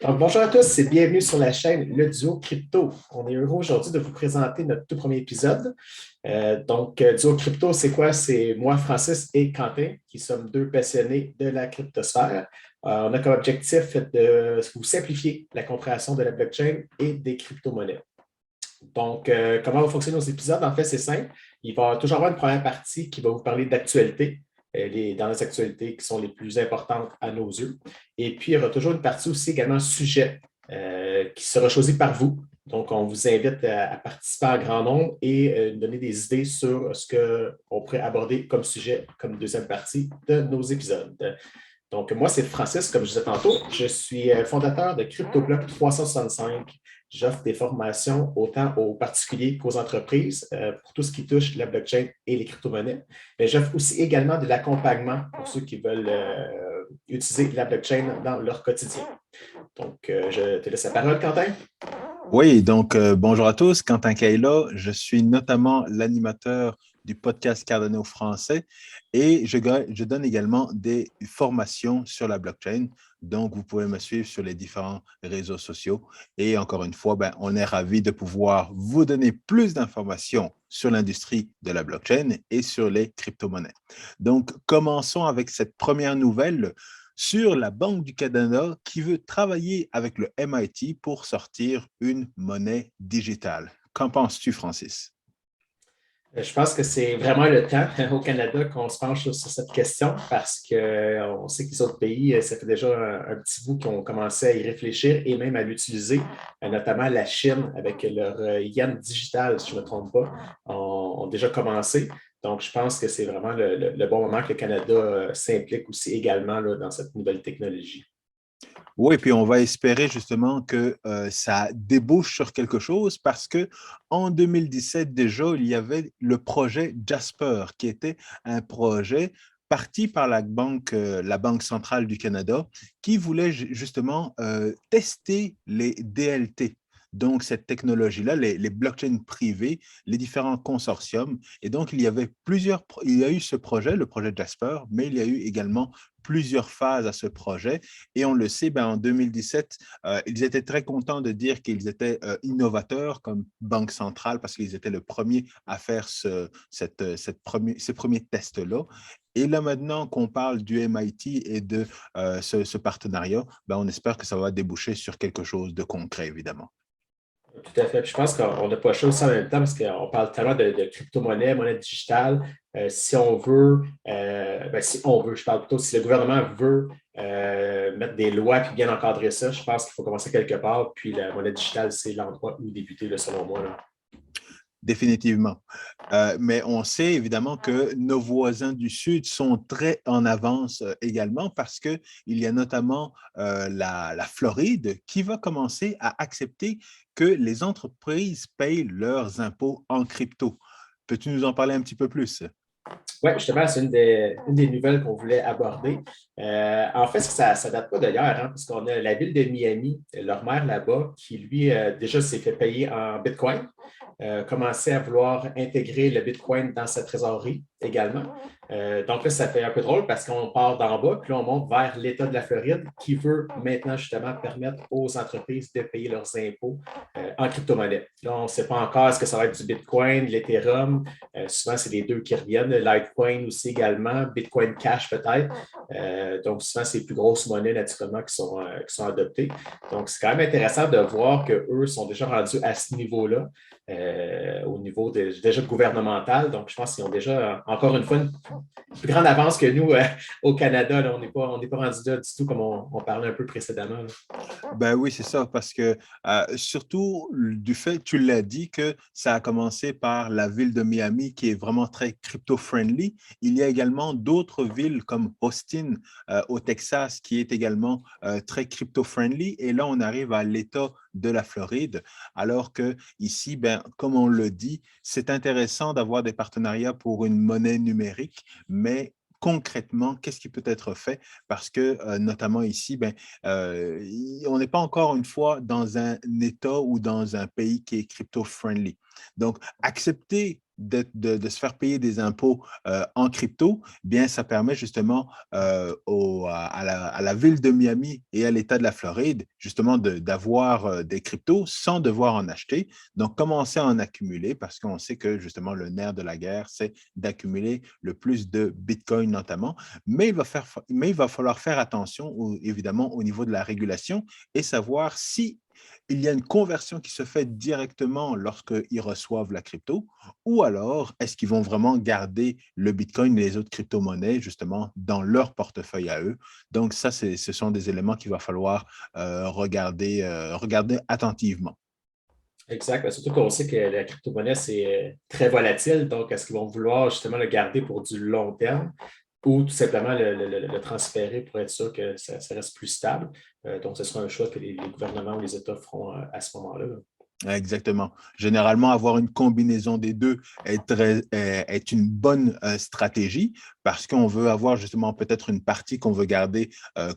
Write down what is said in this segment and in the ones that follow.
Donc, bonjour à tous et bienvenue sur la chaîne Le Duo Crypto. On est heureux aujourd'hui de vous présenter notre tout premier épisode. Duo Crypto, c'est quoi? C'est moi, Francis et Quentin, qui sommes deux passionnés de la cryptosphère. On a comme objectif de vous simplifier la compréhension de la blockchain et des crypto-monnaies. Comment vont fonctionner nos épisodes? En fait, c'est simple. Il va toujours avoir une première partie qui va vous parler d'actualité, dans les actualités qui sont les plus importantes à nos yeux. Et puis, il y aura toujours une partie aussi également sujet qui sera choisi par vous. Donc, on vous invite à participer en grand nombre et donner des idées sur ce qu'on pourrait aborder comme sujet, comme deuxième partie de nos épisodes. Donc, moi, c'est Francis, comme je disais tantôt. Je suis fondateur de CryptoBlock 365. J'offre des formations autant aux particuliers qu'aux entreprises pour tout ce qui touche la blockchain et les crypto-monnaies. Mais j'offre aussi également de l'accompagnement pour ceux qui veulent utiliser la blockchain dans leur quotidien. Donc, je te laisse la parole, Quentin. Oui, bonjour à tous, Quentin Kaila. Je suis notamment l'animateur du podcast Cardano français et je donne également des formations sur la blockchain. Donc, vous pouvez me suivre sur les différents réseaux sociaux. Et encore une fois, on est ravis de pouvoir vous donner plus d'informations sur l'industrie de la blockchain et sur les crypto-monnaies. Donc, commençons avec cette première nouvelle sur la Banque du Canada qui veut travailler avec le MIT pour sortir une monnaie digitale. Qu'en penses-tu, Francis? Je pense que c'est vraiment le temps au Canada qu'on se penche sur cette question parce qu'on sait que les autres pays, ça fait déjà un petit bout qu'ils ont commencé à y réfléchir et même à l'utiliser, notamment la Chine avec leur yuan digital, si je ne me trompe pas, ont déjà commencé. Donc, je pense que c'est vraiment le bon moment que le Canada s'implique aussi également là, dans cette nouvelle technologie. Oui, puis on va espérer justement que ça débouche sur quelque chose parce que en 2017 déjà, il y avait le projet Jasper qui était un projet parti par la Banque centrale du Canada qui voulait justement tester les DLT. Donc, cette technologie-là, les blockchains privés, les différents consortiums. Et donc, il y a eu ce projet, le projet Jasper, mais il y a eu également plusieurs phases à ce projet. Et on le sait, en 2017, ils étaient très contents de dire qu'ils étaient innovateurs comme banque centrale parce qu'ils étaient le premier à faire ces premiers tests-là. Et là, maintenant qu'on parle du MIT et de ce partenariat, on espère que ça va déboucher sur quelque chose de concret, évidemment. Tout à fait. Puis je pense qu'on n'a pas le choix aussi en même temps parce qu'on parle tellement de crypto-monnaie, monnaie digitale. Si on veut, si on veut, je parle plutôt, si le gouvernement veut mettre des lois et bien encadrer ça, je pense qu'il faut commencer quelque part. Puis la monnaie digitale, c'est l'endroit où débuter, là, selon moi. Là. Définitivement. Mais on sait évidemment que nos voisins du Sud sont très en avance également parce qu'il y a notamment la Floride qui va commencer à accepter que les entreprises payent leurs impôts en crypto. Peux-tu nous en parler un petit peu plus? Oui, justement, c'est une des nouvelles qu'on voulait aborder. En fait, ça ne date pas d'ailleurs, hein, parce qu'on a la ville de Miami, leur maire là-bas, qui lui, déjà s'est fait payer en Bitcoin, commençait à vouloir intégrer le Bitcoin dans sa trésorerie également. Donc là, ça fait un peu drôle parce qu'on part d'en bas, puis là, on monte vers l'État de la Floride qui veut maintenant justement permettre aux entreprises de payer leurs impôts en crypto-monnaie. Là, on ne sait pas encore est-ce que ça va être du Bitcoin, de l'Ethereum. Souvent, c'est les deux qui reviennent. Le Litecoin aussi également, Bitcoin Cash peut-être. Donc, souvent, c'est les plus grosses monnaies naturellement qui sont adoptées. Donc, c'est quand même intéressant de voir qu'eux sont déjà rendus à ce niveau-là. Au niveau déjà gouvernemental. Donc, je pense qu'ils ont déjà, encore une fois, une plus grande avance que nous au Canada. Là, on n'est pas rendu là du tout comme on parlait un peu précédemment. Là. Ben oui, c'est ça, parce que surtout du fait, tu l'as dit, que ça a commencé par la ville de Miami qui est vraiment très crypto-friendly. Il y a également d'autres villes comme Austin au Texas qui est également très crypto-friendly. Et là, on arrive à l'État de la Floride, alors que ici, comme on le dit, c'est intéressant d'avoir des partenariats pour une monnaie numérique, mais concrètement, qu'est-ce qui peut être fait? Parce que, notamment ici, on n'est pas encore une fois dans un État ou dans un pays qui est crypto-friendly. Donc, accepter de se faire payer des impôts en crypto, bien, ça permet justement à la ville de Miami et à l'État de la Floride, justement, d'avoir des cryptos sans devoir en acheter. Donc, commencer à en accumuler parce qu'on sait que, justement, le nerf de la guerre, c'est d'accumuler le plus de Bitcoin notamment. Mais il va falloir faire attention, évidemment, au niveau de la régulation et savoir si il y a une conversion qui se fait directement lorsqu'ils reçoivent la crypto, ou alors est-ce qu'ils vont vraiment garder le Bitcoin et les autres crypto-monnaies justement dans leur portefeuille à eux. Donc ça, ce sont des éléments qu'il va falloir regarder attentivement. Exact. Surtout qu'on sait que la crypto-monnaie, c'est très volatile. Donc, est-ce qu'ils vont vouloir justement le garder pour du long terme ou tout simplement le transférer pour être sûr que ça reste plus stable? Donc, ce sera un choix que les gouvernements ou les États feront à ce moment-là. Exactement. Généralement, avoir une combinaison des deux est une bonne stratégie parce qu'on veut avoir justement peut-être une partie qu'on veut garder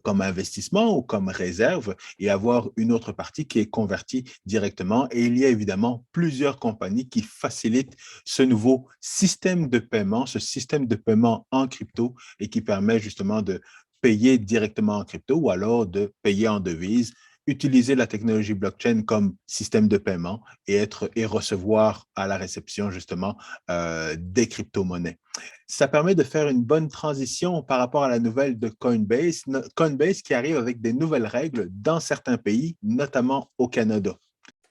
comme investissement ou comme réserve et avoir une autre partie qui est convertie directement. Et il y a évidemment plusieurs compagnies qui facilitent ce nouveau système de paiement, ce système de paiement en crypto et qui permet justement de payer directement en crypto ou alors de payer en devise, utiliser la technologie blockchain comme système de paiement et recevoir à la réception justement des crypto-monnaies. Ça permet de faire une bonne transition par rapport à la nouvelle de Coinbase, Coinbase qui arrive avec des nouvelles règles dans certains pays, notamment au Canada.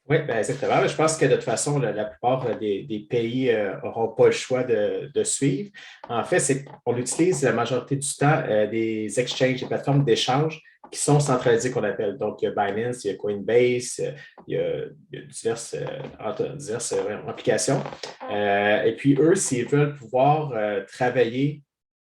Oui, ben exactement. Je pense que de toute façon, la plupart des pays n'auront pas le choix de suivre. En fait, c'est qu'on utilise la majorité du temps des exchanges, des plateformes d'échange qui sont centralisées, qu'on appelle. Donc, il y a Binance, il y a Coinbase, il y a diverses applications. Et puis, eux, s'ils veulent pouvoir travailler,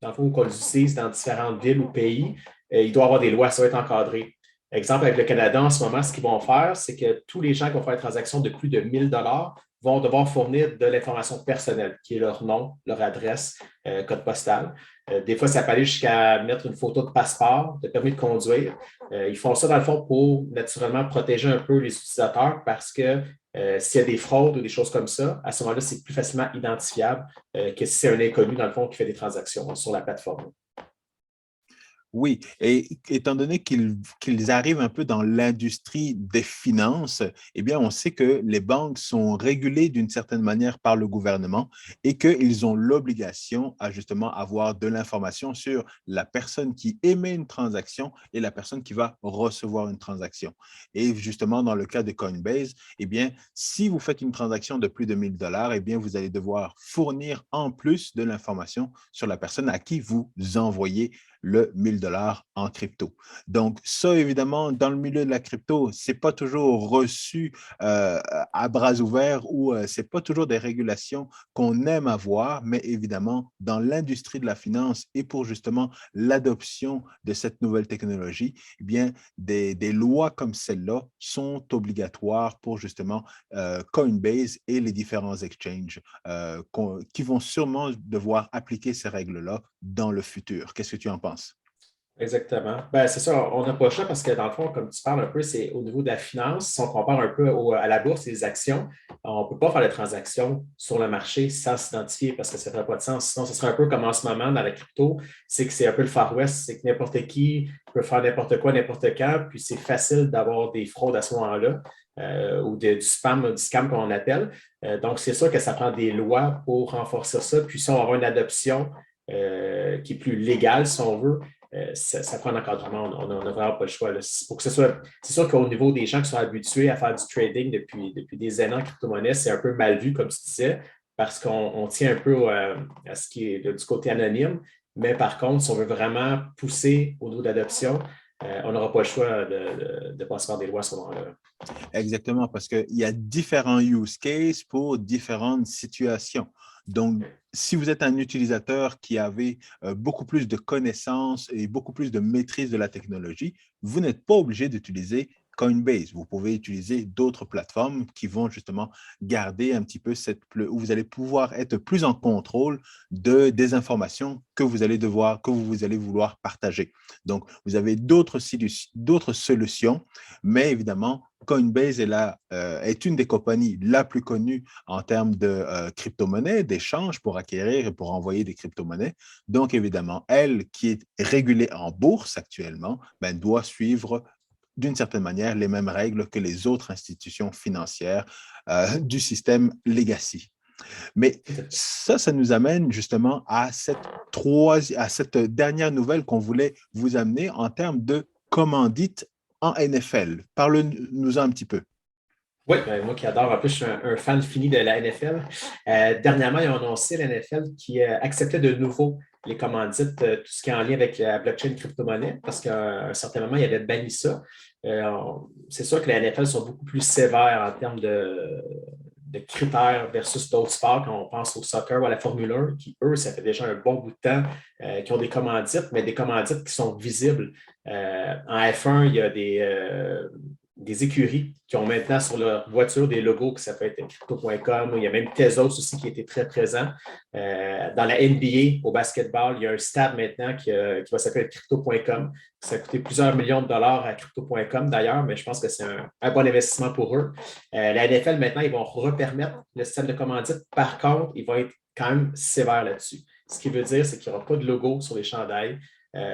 dans le fond, qu'on les utilise dans différentes villes ou pays, il doit y avoir des lois, ça va être encadré. Exemple, avec le Canada, en ce moment, ce qu'ils vont faire, c'est que tous les gens qui vont faire des transactions de plus de 1 000 $ vont devoir fournir de l'information personnelle, qui est leur nom, leur adresse, code postal. Des fois, ça peut aller jusqu'à mettre une photo de passeport, de permis de conduire. Ils font ça, dans le fond, pour naturellement protéger un peu les utilisateurs parce que s'il y a des fraudes ou des choses comme ça, à ce moment-là, c'est plus facilement identifiable que si c'est un inconnu, dans le fond, qui fait des transactions sur la plateforme. Oui, et étant donné qu'ils arrivent un peu dans l'industrie des finances, eh bien, on sait que les banques sont régulées d'une certaine manière par le gouvernement et qu'ils ont l'obligation à justement avoir de l'information sur la personne qui émet une transaction et la personne qui va recevoir une transaction. Et justement, dans le cas de Coinbase, eh bien, si vous faites une transaction de plus de 1 000 $, eh bien, vous allez devoir fournir en plus de l'information sur la personne à qui vous envoyez le 1 000 $ en crypto. Donc, ça, évidemment, dans le milieu de la crypto, ce n'est pas toujours reçu à bras ouverts ou ce n'est pas toujours des régulations qu'on aime avoir, mais évidemment, dans l'industrie de la finance et pour justement l'adoption de cette nouvelle technologie, eh bien, des lois comme celle-là sont obligatoires pour justement Coinbase et les différents exchanges qui vont sûrement devoir appliquer ces règles-là dans le futur. Qu'est-ce que tu en penses? Exactement. Ben, c'est ça, on n'a pas le choix parce que dans le fond, comme tu parles un peu, c'est au niveau de la finance. Si on compare un peu à la bourse et les actions, on ne peut pas faire de transactions sur le marché sans s'identifier parce que ça ne ferait pas de sens. Sinon, ce serait un peu comme en ce moment dans la crypto, c'est que c'est un peu le Far West, c'est que n'importe qui peut faire n'importe quoi, n'importe quand, puis c'est facile d'avoir des fraudes à ce moment-là. Ou du spam, du scam qu'on appelle. Donc, c'est sûr que ça prend des lois pour renforcer ça. Puis, si on va avoir une adoption qui est plus légale, si on veut, ça prend un encadrement. On n'a vraiment pas le choix. Là. Pour que ce soit, c'est sûr qu'au niveau des gens qui sont habitués à faire du trading depuis des années en crypto-monnaie, c'est un peu mal vu, comme tu disais, parce qu'on tient un peu à ce qui est du côté anonyme. Mais par contre, si on veut vraiment pousser au niveau d'adoption, on n'aura pas le choix de passer par des lois à ce moment-là. Exactement, parce qu'il y a différents use cases pour différentes situations. Donc, si vous êtes un utilisateur qui avait beaucoup plus de connaissances et beaucoup plus de maîtrise de la technologie, vous n'êtes pas obligé d'utiliser Coinbase. Vous pouvez utiliser d'autres plateformes qui vont justement garder un petit peu où vous allez pouvoir être plus en contrôle des informations que vous allez vouloir partager. Donc, vous avez d'autres solutions, mais évidemment, Coinbase est une des compagnies la plus connues en termes de crypto-monnaies, d'échanges pour acquérir et pour envoyer des crypto-monnaies. Donc, évidemment, elle, qui est régulée en bourse actuellement, ben, doit suivre d'une certaine manière les mêmes règles que les autres institutions financières du système legacy. Mais ça nous amène justement à cette dernière nouvelle qu'on voulait vous amener en termes de commandite en NFL. Parle-nous un petit peu. Oui, ben, moi qui adore, en plus, je suis un fan fini de la NFL. Dernièrement, ils ont annoncé la NFL qui acceptait de nouveau les commandites, tout ce qui est en lien avec la blockchain crypto-monnaie, parce qu'à un certain moment, il y avait banni ça. C'est sûr que la NFL sont beaucoup plus sévères en termes de critères versus d'autres sports, quand on pense au soccer ou à la Formule 1, qui, eux, ça fait déjà un bon bout de temps qui ont des commandites, mais des commandites qui sont visibles. En F1, il y a des écuries qui ont maintenant sur leur voiture des logos, que ça peut être crypto.com, il y a même Tezos aussi qui était très présent. Dans la NBA, au basketball, il y a un stade maintenant qui va s'appeler crypto.com. Ça a coûté plusieurs millions de dollars à crypto.com d'ailleurs, mais je pense que c'est un bon investissement pour eux. La NFL, maintenant, ils vont repermettre le système de commandite. Par contre, ils vont être quand même sévères là-dessus. Ce qui veut dire, c'est qu'il n'y aura pas de logo sur les chandails.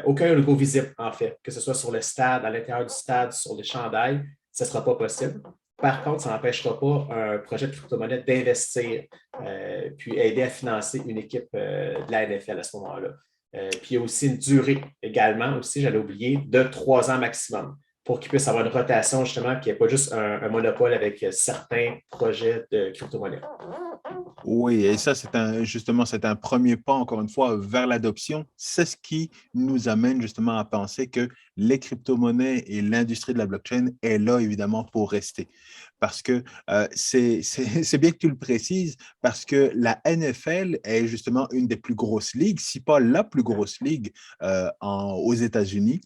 Aucun logo visible, en fait, que ce soit sur le stade, à l'intérieur du stade, sur les chandails, ce ne sera pas possible. Par contre, ça n'empêchera pas un projet de crypto-monnaie d'investir puis aider à financer une équipe de la NFL à ce moment-là. Puis il y a aussi une durée également, aussi, j'allais oublier, de 3 ans maximum pour qu'il puisse avoir une rotation, justement, qu'il n'y ait pas juste un monopole avec certains projets de crypto-monnaie. Oui, et ça, justement, c'est un premier pas, encore une fois, vers l'adoption. C'est ce qui nous amène justement à penser que les crypto-monnaies et l'industrie de la blockchain est là, évidemment, pour rester. Parce que c'est bien que tu le précises, parce que la NFL est justement une des plus grosses ligues, si pas la plus grosse ligue aux États-Unis.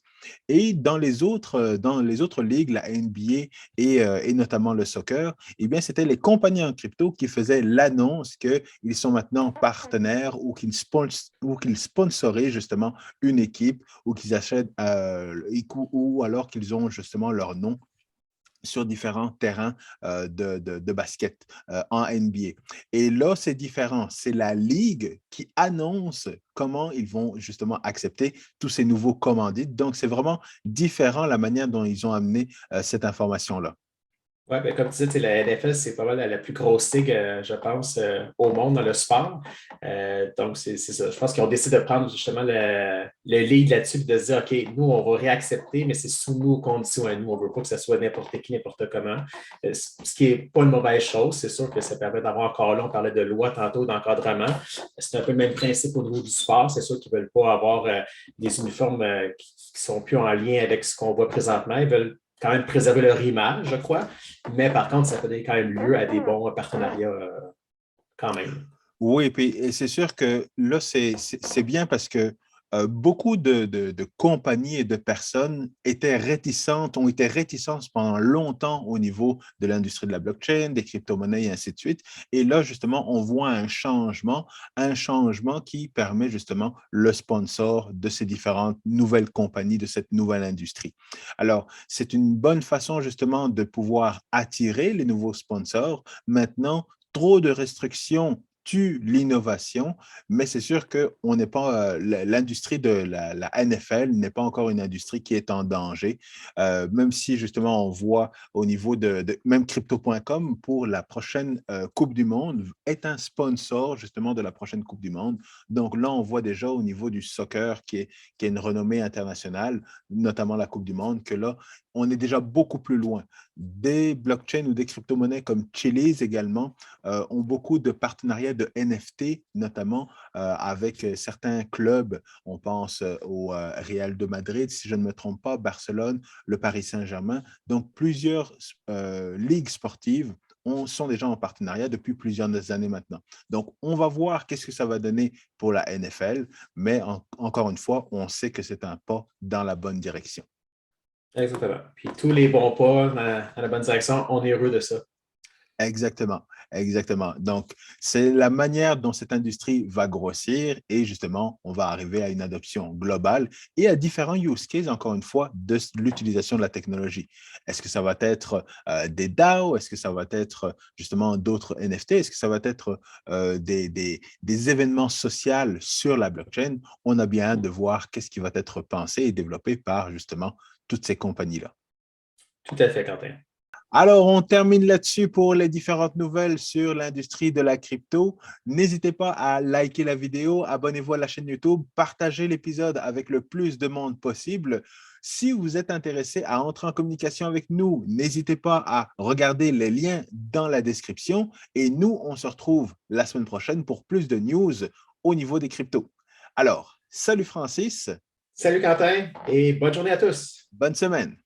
Et dans les autres ligues, la NBA et notamment le soccer, eh bien, c'était les compagnies en crypto qui faisaient l'annonce qu'ils sont maintenant partenaires ou qu'ils sponsorisent justement une équipe ou qu'ils achètent ou alors qu'ils ont justement leur nom sur différents terrains de basket en NBA. Et là, c'est différent. C'est la Ligue qui annonce comment ils vont justement accepter tous ces nouveaux commandites. Donc, c'est vraiment différent la manière dont ils ont amené cette information-là. Oui, ben, comme tu dis, la NFL, c'est pas mal la plus grosse ligue, je pense, au monde dans le sport. Donc, c'est ça. Je pense qu'ils ont décidé de prendre justement le lead là-dessus et de se dire, OK, nous, on va réaccepter, mais c'est sous nos conditions à nous. On ne veut pas que ce soit n'importe qui, n'importe comment. Ce qui n'est pas une mauvaise chose. C'est sûr que ça permet d'avoir encore là, on parlait de loi tantôt, d'encadrement. C'est un peu le même principe au niveau du sport. C'est sûr qu'ils ne veulent pas avoir des uniformes qui ne sont plus en lien avec ce qu'on voit présentement. Ils veulent quand même préserver leur image, je crois. Mais par contre, ça peut donner quand même lieu à des bons partenariats quand même. Oui, et c'est sûr que là, c'est bien parce que beaucoup de compagnies et de personnes ont été réticentes pendant longtemps au niveau de l'industrie de la blockchain, des crypto-monnaies et ainsi de suite. Et là, justement, on voit un changement qui permet justement le sponsor de ces différentes nouvelles compagnies, de cette nouvelle industrie. Alors, c'est une bonne façon justement de pouvoir attirer les nouveaux sponsors. Maintenant, trop de restrictions tue l'innovation, mais c'est sûr que on n'est pas l'industrie de la NFL n'est pas encore une industrie qui est en danger, même si justement on voit au niveau même crypto.com pour la prochaine Coupe du Monde est un sponsor justement de la prochaine Coupe du Monde. Donc là, on voit déjà au niveau du soccer qui est une renommée internationale, notamment la Coupe du Monde, que là, on est déjà beaucoup plus loin. Des blockchains ou des crypto-monnaies comme Chiliz également ont beaucoup de partenariats de NFT, notamment avec certains clubs. On pense au Real de Madrid, si je ne me trompe pas, Barcelone, le Paris Saint-Germain. Donc, plusieurs ligues sportives sont déjà en partenariat depuis plusieurs années maintenant. Donc, on va voir qu'est-ce que ça va donner pour la NFL, mais encore une fois, on sait que c'est un pas dans la bonne direction. Exactement. Puis tous les bons pas dans la bonne direction, on est heureux de ça. Exactement, exactement. Donc, c'est la manière dont cette industrie va grossir et justement, on va arriver à une adoption globale et à différents use cases, encore une fois, de l'utilisation de la technologie. Est-ce que ça va être des DAO? Est-ce que ça va être justement d'autres NFT? Est-ce que ça va être des événements sociaux sur la blockchain? On a bien hâte de voir qu'est-ce qui va être pensé et développé par justement toutes ces compagnies-là. Tout à fait, Quentin. Alors, on termine là-dessus pour les différentes nouvelles sur l'industrie de la crypto. N'hésitez pas à liker la vidéo, abonnez-vous à la chaîne YouTube, partagez l'épisode avec le plus de monde possible. Si vous êtes intéressé à entrer en communication avec nous, n'hésitez pas à regarder les liens dans la description et nous, on se retrouve la semaine prochaine pour plus de news au niveau des cryptos. Alors, salut Francis, Salut, Quentin, et bonne journée à tous. bonne semaine.